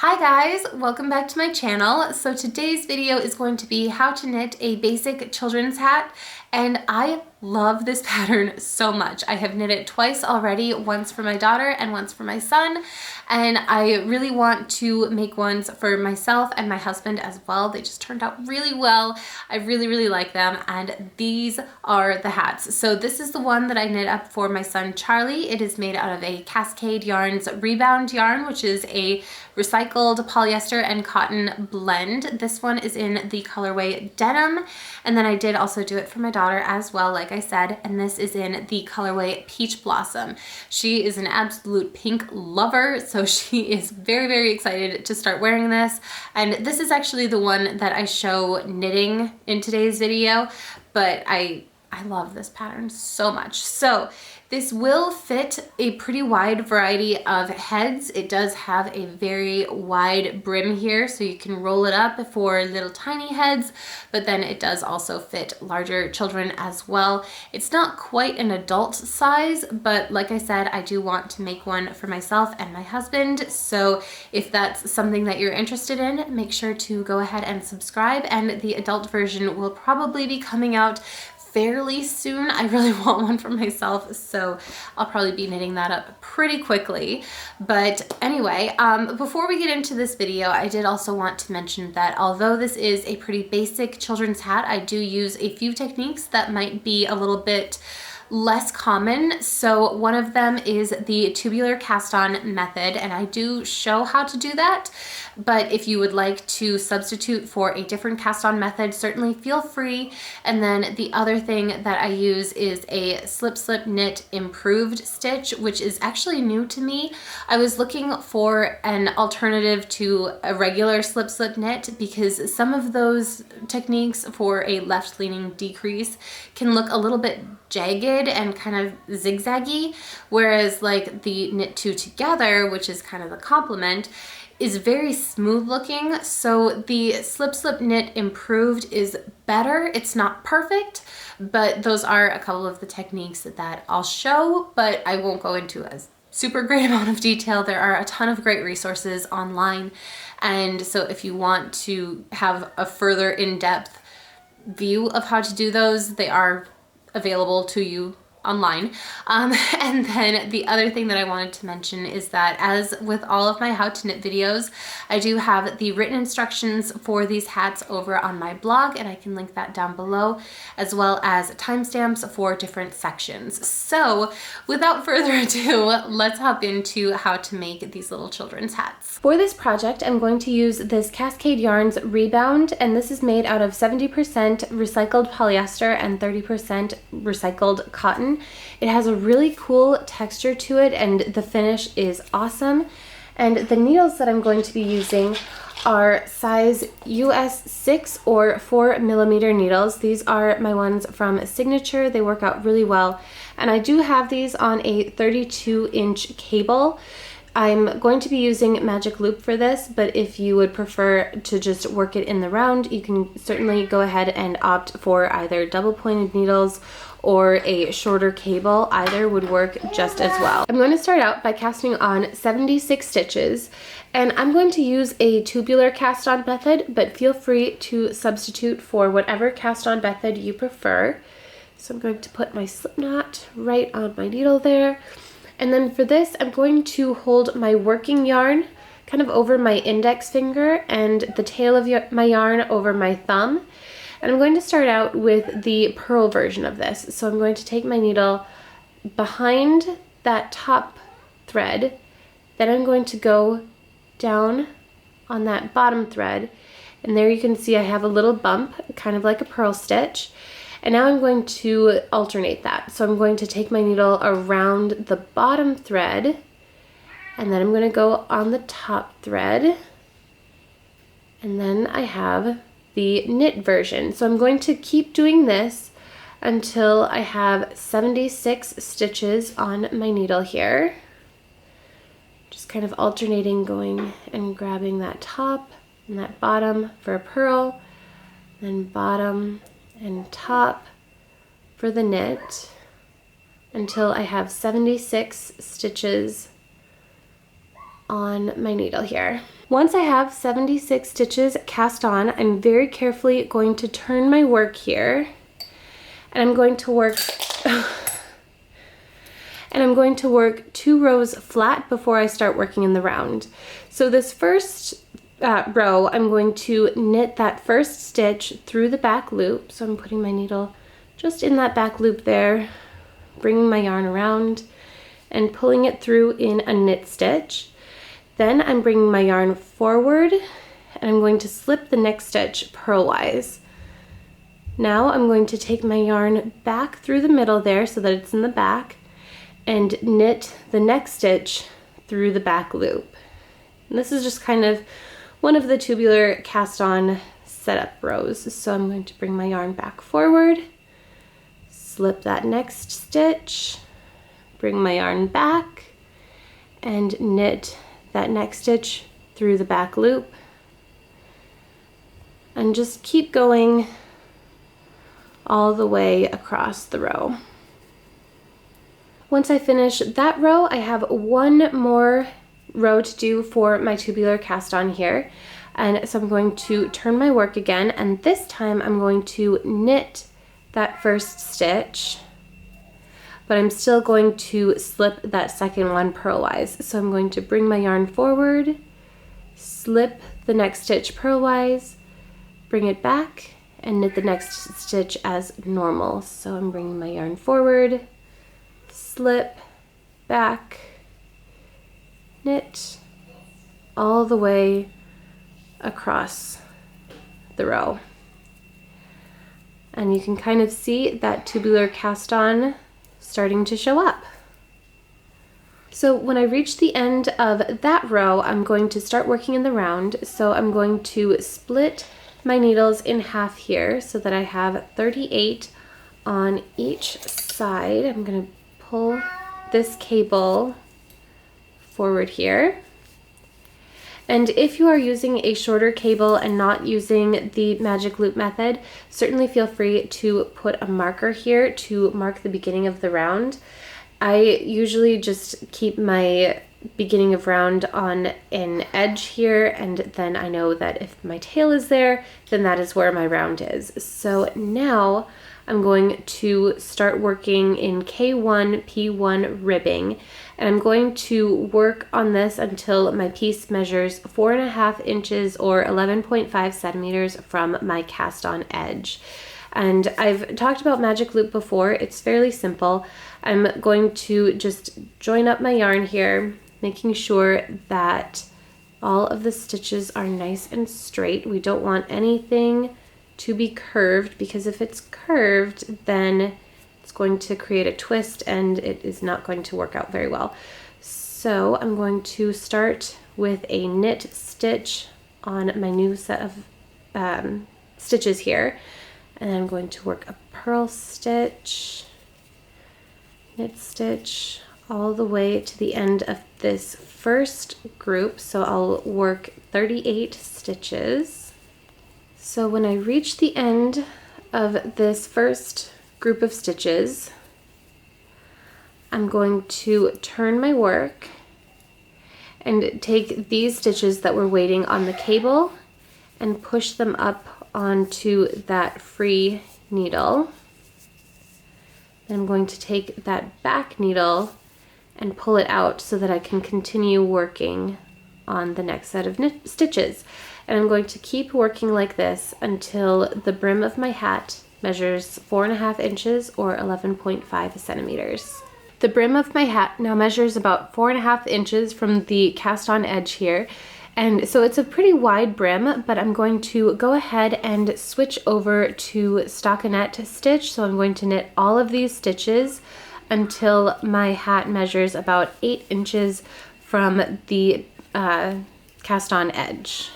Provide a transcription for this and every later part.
Hi guys, welcome back to my channel. So today's video is going to be how to knit a basic children's hat, and I love this pattern so much. I have knit it twice already, once for my daughter and once for my son, and I really want to make ones for myself and my husband as well. They just turned out really well. I really like them, and these are the hats. So this is the one that I knit up for my son Charlie. It is made out of a Cascade Yarns Rebound yarn, which is a recycled polyester and cotton blend. This one is in the colorway denim, and then I did also do it for my daughter as well, like I said, and this is in the colorway peach blossom. She is an absolute pink lover, so she is very excited to start wearing this, and this is actually the one that I show knitting in today's video, but I love this pattern so much. So this will fit a pretty wide variety of heads. It does have a very wide brim here, so you can roll it up for little tiny heads, but then it does also fit larger children as well. It's not quite an adult size, but like I said, I do want to make one for myself and my husband. So if that's something that you're interested in, make sure to go ahead and subscribe, and the adult version will probably be coming out fairly soon. I really want one for myself, so I'll probably be knitting that up pretty quickly. But anyway, before we get into this video, I did also want to mention that although this is a pretty basic children's hat, I do use a few techniques that might be a little bit less common. So one of them is the tubular cast on method, and I do show how to do that, but if you would like to substitute for a different cast on method, certainly feel free. And then the other thing that I use is a slip knit improved stitch, which is actually new to me. I was looking for an alternative to a regular slip knit because some of those techniques for a left leaning decrease can look a little bit jagged and kind of zigzaggy, whereas like the knit two together, which is kind of the complement, is very smooth looking. So the slip knit improved is better. It's not perfect, but those are a couple of the techniques that I'll show, but I won't go into a super great amount of detail. There are a ton of great resources online, and so if you want to have a further in-depth view of how to do those, they are available to you online. And then the other thing that I wanted to mention is that, as with all of my how to knit videos, I do have the written instructions for these hats over on my blog, and I can link that down below, as well as timestamps for different sections. So without further ado, let's hop into how to make these little children's hats. For this project, I'm going to use this Cascade Yarns Rebound, and this is made out of 70% recycled polyester and 30% recycled cotton. It has a really cool texture to it, and the finish is awesome. And the needles that I'm going to be using are size US 6 or 4mm needles. These are my ones from Signature. They work out really well, and I do have these on a 32-inch cable. I'm going to be using Magic Loop for this, but if you would prefer to just work it in the round, you can certainly go ahead and opt for either double pointed needles or a shorter cable. Either would work just as well. I'm going to start out by casting on 76 stitches, and I'm going to use a tubular cast on method, but feel free to substitute for whatever cast on method you prefer. So I'm going to put my slip knot right on my needle there. And then for this, I'm going to hold my working yarn kind of over my index finger and the tail of my yarn over my thumb. And I'm going to start out with the purl version of this. So I'm going to take my needle behind that top thread, then I'm going to go down on that bottom thread, and there you can see I have a little bump, kind of like a purl stitch. And now I'm going to alternate that. So I'm going to take my needle around the bottom thread, and then I'm going to go on the top thread, and then I have the knit version. So I'm going to keep doing this until I have 76 stitches on my needle here. Just kind of alternating, going and grabbing that top and that bottom for a purl, then bottom and top for the knit until I have 76 stitches on my needle here. Once I have 76 stitches cast on, I'm very carefully going to turn my work here, and I'm going to work 2 rows flat before I start working in the round. So this first row, I'm going to knit that first stitch through the back loop. So I'm putting my needle just in that back loop there, bringing my yarn around and pulling it through in a knit stitch. Then I'm bringing my yarn forward and I'm going to slip the next stitch purlwise. Now I'm going to take my yarn back through the middle there so that it's in the back and knit the next stitch through the back loop. And this is just kind of one of the tubular cast on setup rows. So I'm going to bring my yarn back forward, slip that next stitch, bring my yarn back and knit that next stitch through the back loop, and just keep going all the way across the row. Once I finish that row, I have one more row to do for my tubular cast on here. And so I'm going to turn my work again, and this time I'm going to knit that first stitch, but I'm still going to slip that second one purlwise. So I'm going to bring my yarn forward, slip the next stitch purlwise, bring it back, and knit the next stitch as normal. So I'm bringing my yarn forward, slip, back, knit, all the way across the row. And you can kind of see that tubular cast on starting to show up. So when I reach the end of that row, I'm going to start working in the round. So I'm going to split my needles in half here so that I have 38 on each side. I'm going to pull this cable forward here. And if you are using a shorter cable and not using the magic loop method, certainly feel free to put a marker here to mark the beginning of the round. I usually just keep my beginning of round on an edge here, and then I know that if my tail is there, then that is where my round is. So now I'm going to start working in K1, P1 ribbing, and I'm going to work on this until my piece measures 4.5 inches or 11.5 centimeters from my cast on edge. And I've talked about magic loop before. It's fairly simple. I'm going to just join up my yarn here, making sure that all of the stitches are nice and straight. We don't want anything to be curved, because if it's curved, then it's going to create a twist and it is not going to work out very well. So I'm going to start with a knit stitch on my new set of stitches here, and I'm going to work a purl stitch, knit stitch, all the way to the end of this first group. So I'll work 38 stitches. So when I reach the end of this first group of stitches, I'm going to turn my work and take these stitches that were waiting on the cable and push them up onto that free needle. Then I'm going to take that back needle and pull it out so that I can continue working on the next set of stitches. And I'm going to keep working like this until the brim of my hat measures 4.5 inches or 11.5 centimeters. The brim of my hat now measures about 4.5 inches from the cast on edge here. And so it's a pretty wide brim, but I'm going to go ahead and switch over to stockinette stitch. So I'm going to knit all of these stitches until my hat measures about 8 inches from the cast on edge.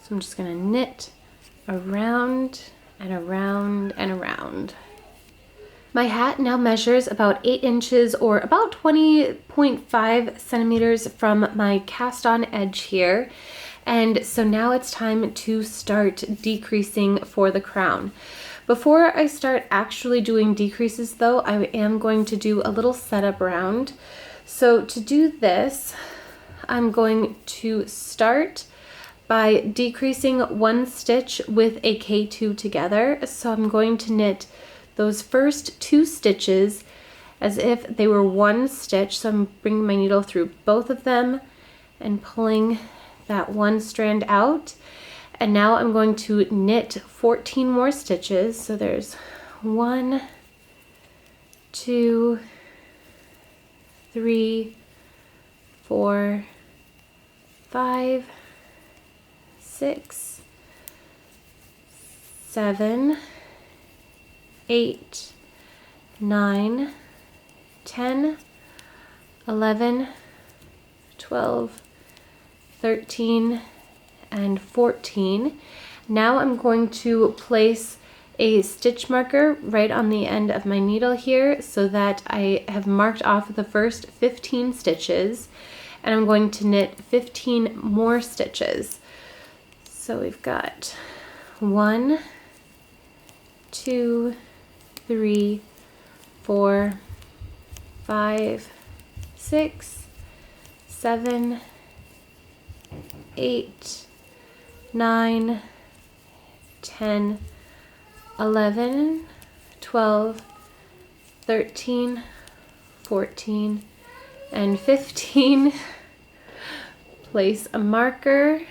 So I'm just going to knit around and around and around. My hat now measures about 8 inches or about 20.5 centimeters from my cast on edge here. And so now it's time to start decreasing for the crown. Before I start actually doing decreases though, I am going to do a little setup round. So to do this, I'm going to start by decreasing 1 stitch with a K2 together. So I'm going to knit those first 2 stitches as if they were 1 stitch. So I'm bringing my needle through both of them and pulling that 1 strand out. And now I'm going to knit 14 more stitches. So there's 1, 2, 3, 4, 5, 6, 7, 8, 9, 10, 11, 12, 13, and 14. Now I'm going to place a stitch marker right on the end of my needle here so that I have marked off the first 15 stitches, and I'm going to knit 15 more stitches. So we've got 1, 2, 3, 4, 5, 6, 7, 8, 9, 10, 11, 12, 13, 14, and 15. Place a marker,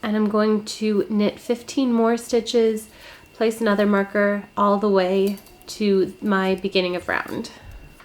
and I'm going to knit 15 more stitches, place another marker all the way to my beginning of round.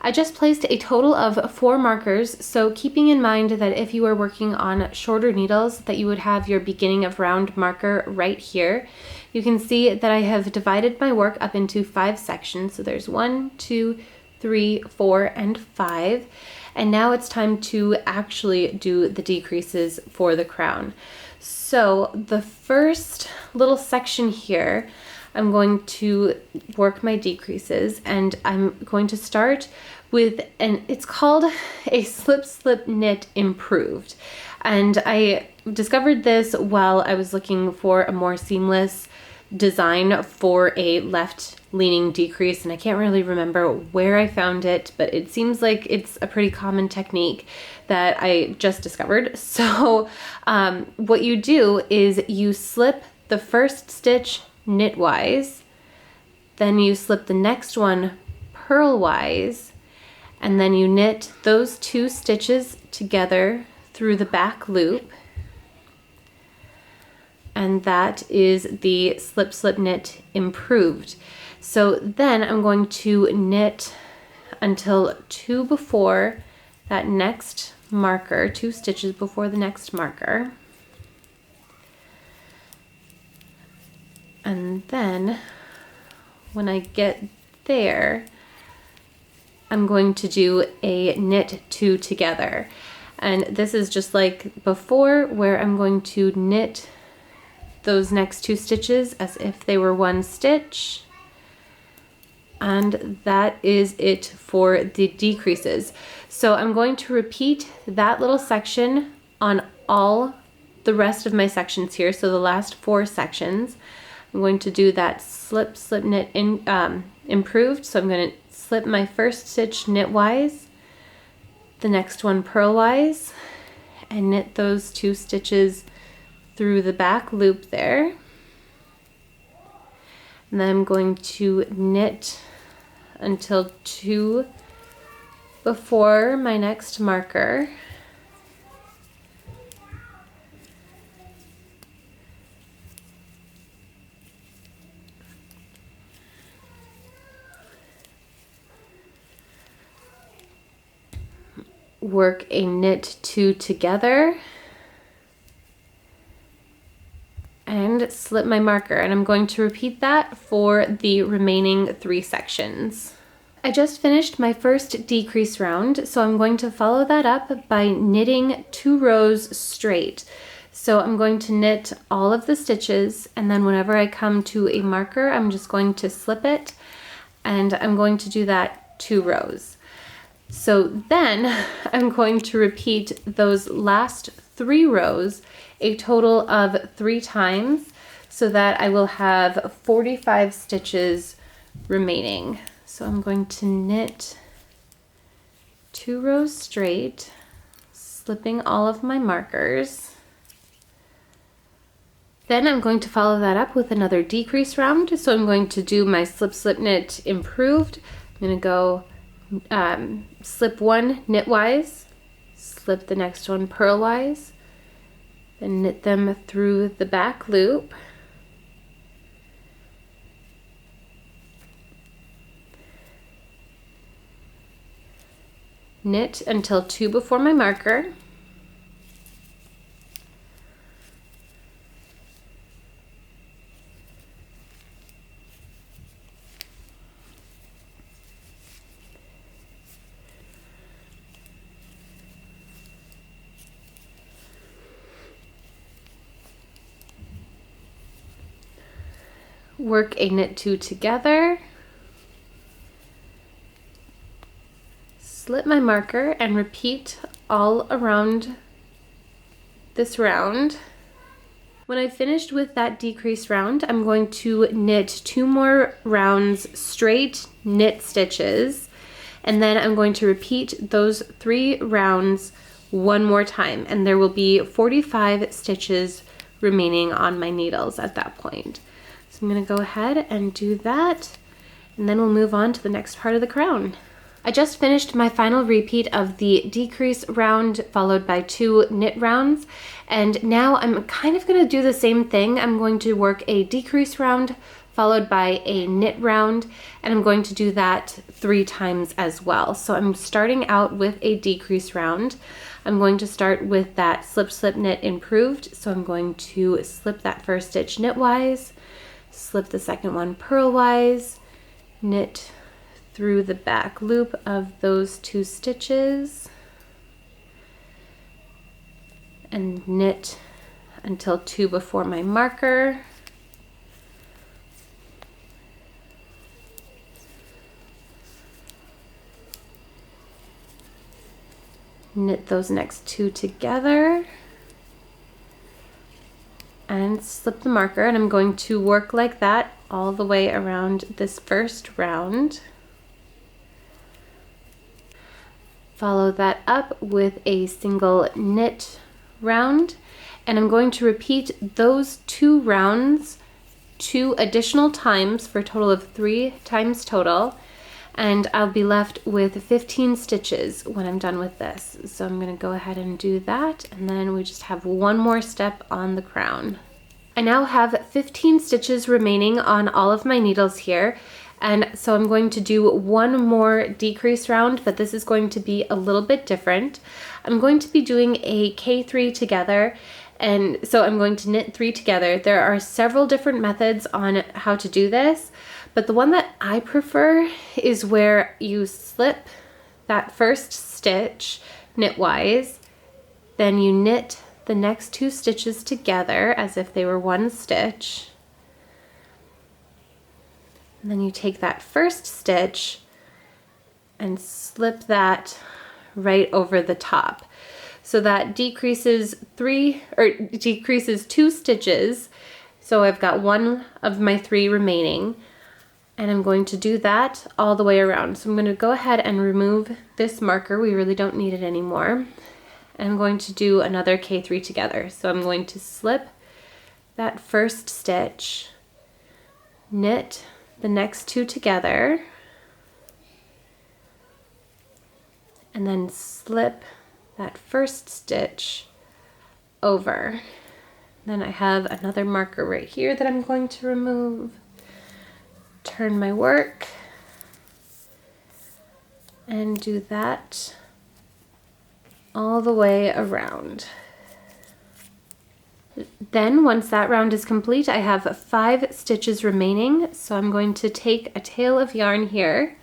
I just placed a total of 4 markers, so keeping in mind that if you are working on shorter needles that you would have your beginning of round marker right here. You can see that I have divided my work up into 5 sections. So there's 1, 2, 3, 4, and 5. And now it's time to actually do the decreases for the crown. So the first little section here, I'm going to work my decreases, and I'm going to start with it's called a slip slip knit improved. And I discovered this while I was looking for a more seamless design for a left leaning decrease, and I can't really remember where I found it, but it seems like it's a pretty common technique that I just discovered. So what you do is you slip the first stitch knitwise, then you slip the next one purlwise, and then you knit those 2 stitches together through the back loop, and that is the slip slip knit improved. So then I'm going to knit until 2 before that next marker, 2 stitches before the next marker. And then when I get there, I'm going to do a knit 2 together. And this is just like before, where I'm going to knit those next 2 stitches as if they were 1 stitch. And that is it for the decreases. So I'm going to repeat that little section on all the rest of my sections here. So the last 4 sections. I'm going to do that slip slip knit improved. So I'm going to slip my first stitch knitwise, the next one purlwise, and knit those 2 stitches through the back loop there. And then I'm going to knit until 2 before my next marker. Work a knit 2 together and slip my marker, and I'm going to repeat that for the remaining 3 sections. I just finished my first decrease round, so I'm going to follow that up by knitting 2 rows straight. So I'm going to knit all of the stitches, and then whenever I come to a marker, I'm just going to slip it, and I'm going to do that 2 rows. So then I'm going to repeat those last 3 rows a total of 3 times so that I will have 45 stitches remaining. So I'm going to knit 2 rows straight, slipping all of my markers. Then I'm going to follow that up with another decrease round. So I'm going to do my slip, slip, knit improved. I'm going to go slip one knitwise, slip the next one purlwise, then knit them through the back loop. Knit until 2 before my marker. Work a knit 2 together. Slip my marker and repeat all around this round. When I've finished with that decrease round, I'm going to knit 2 more rounds straight knit stitches, and then I'm going to repeat those 3 rounds one more time, and there will be 45 stitches remaining on my needles at that point. So I'm going to go ahead and do that, and then we'll move on to the next part of the crown. I just finished my final repeat of the decrease round followed by 2 knit rounds, and now I'm kind of going to do the same thing. I'm going to work a decrease round followed by a knit round, and I'm going to do that 3 times as well. So I'm starting out with a decrease round. I'm going to start with that slip, slip, knit improved. So I'm going to slip that first stitch knitwise, slip the second one purlwise, knit through the back loop of those 2 stitches, and knit until 2 before my marker. Knit those next 2 together and slip the marker, and I'm going to work like that all the way around this first round. Follow that up with a single knit round, and I'm going to repeat those 2 rounds 2 additional times for a total of 3 times total, and I'll be left with 15 stitches when I'm done with this. So I'm going to go ahead and do that, and then we just have one more step on the crown. I now have 15 stitches remaining on all of my needles here, and so I'm going to do one more decrease round, but this is going to be a little bit different. I'm going to be doing a K3 together, and so I'm going to knit 3 together. There are several different methods on how to do this, but the one that I prefer is where you slip that first stitch knitwise, then you knit the next 2 stitches together as if they were one stitch. And then you take that first stitch and slip that right over the top. So that decreases 2 stitches. So I've got 1 of my 3 remaining, and I'm going to do that all the way around. So I'm going to go ahead and remove this marker. We really don't need it anymore. And I'm going to do another K3 together. So I'm going to slip that first stitch, knit the next 2 together, and then slip that first stitch over. Then I have another marker right here that I'm going to remove. Turn my work and do that all the way around. Then once that round is complete, I have 5 stitches remaining, so I'm going to take a tail of yarn here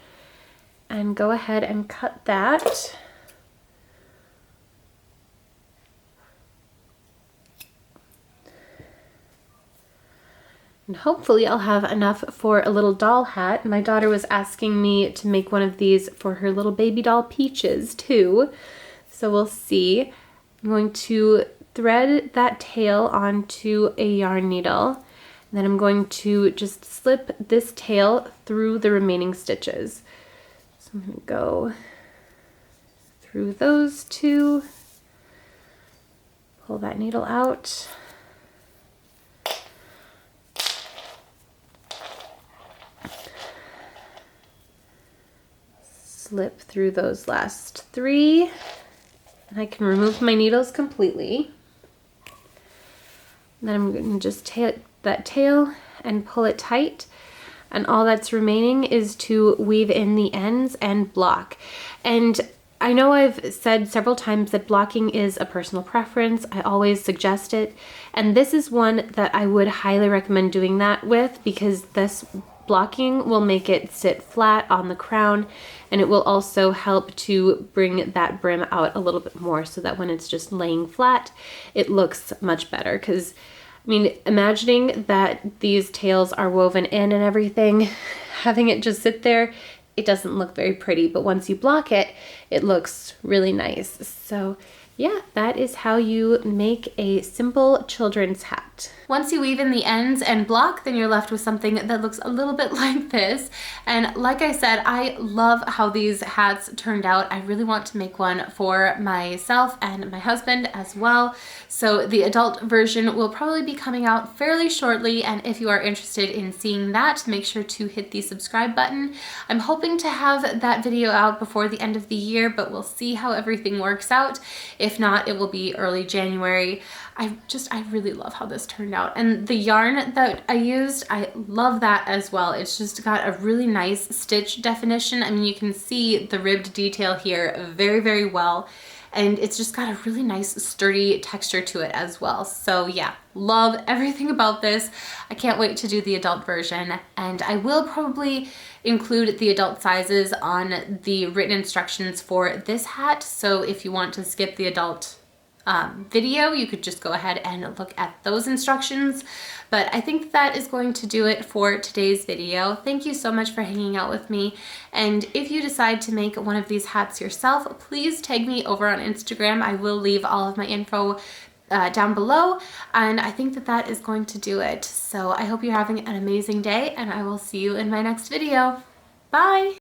and go ahead and cut that. And hopefully I'll have enough for a little doll hat. My daughter was asking me to make one of these for her little baby doll Peaches too, so we'll see. I'm going to thread that tail onto a yarn needle, and then I'm going to just slip this tail through the remaining stitches. So I'm going to go through those 2, Pull that needle out. Slip through those last 3. And I can remove my needles completely. And then I'm going to just take that tail and pull it tight. And all that's remaining is to weave in the ends and block. And I know I've said several times that blocking is a personal preference. I always suggest it. And this is one that I would highly recommend doing that with, because this blocking will make it sit flat on the crown, and it will also help to bring that brim out a little bit more, so that when it's just laying flat, it looks much better. Because I mean, imagining that these tails are woven in and everything, having it just sit there, it doesn't look very pretty, but once you block it, it looks really nice. So yeah, that is how you make a simple children's hat. Once you weave in the ends and block, then you're left with something that looks a little bit like this. And like I said, I love how these hats turned out. I really want to make one for myself and my husband as well. So the adult version will probably be coming out fairly shortly. And if you are interested in seeing that, make sure to hit the subscribe button. I'm hoping to have that video out before the end of the year, but we'll see how everything works out. If not, it will be early January. I really love how this turned out. And the yarn that I used, I love that as well. It's just got a really nice stitch definition. I mean, you can see the ribbed detail here very, very well. And it's just got a really nice sturdy texture to it as well. So yeah, love everything about this. I can't wait to do the adult version. And I will probably include the adult sizes on the written instructions for this hat. So if you want to skip the adult video, you could just go ahead and look at those instructions. But I think that is going to do it for today's video. Thank you so much for hanging out with me. And if you decide to make one of these hats yourself, please tag me over on Instagram. I will leave all of my info down below. And I think that that is going to do it. So I hope you're having an amazing day, and I will see you in my next video. Bye!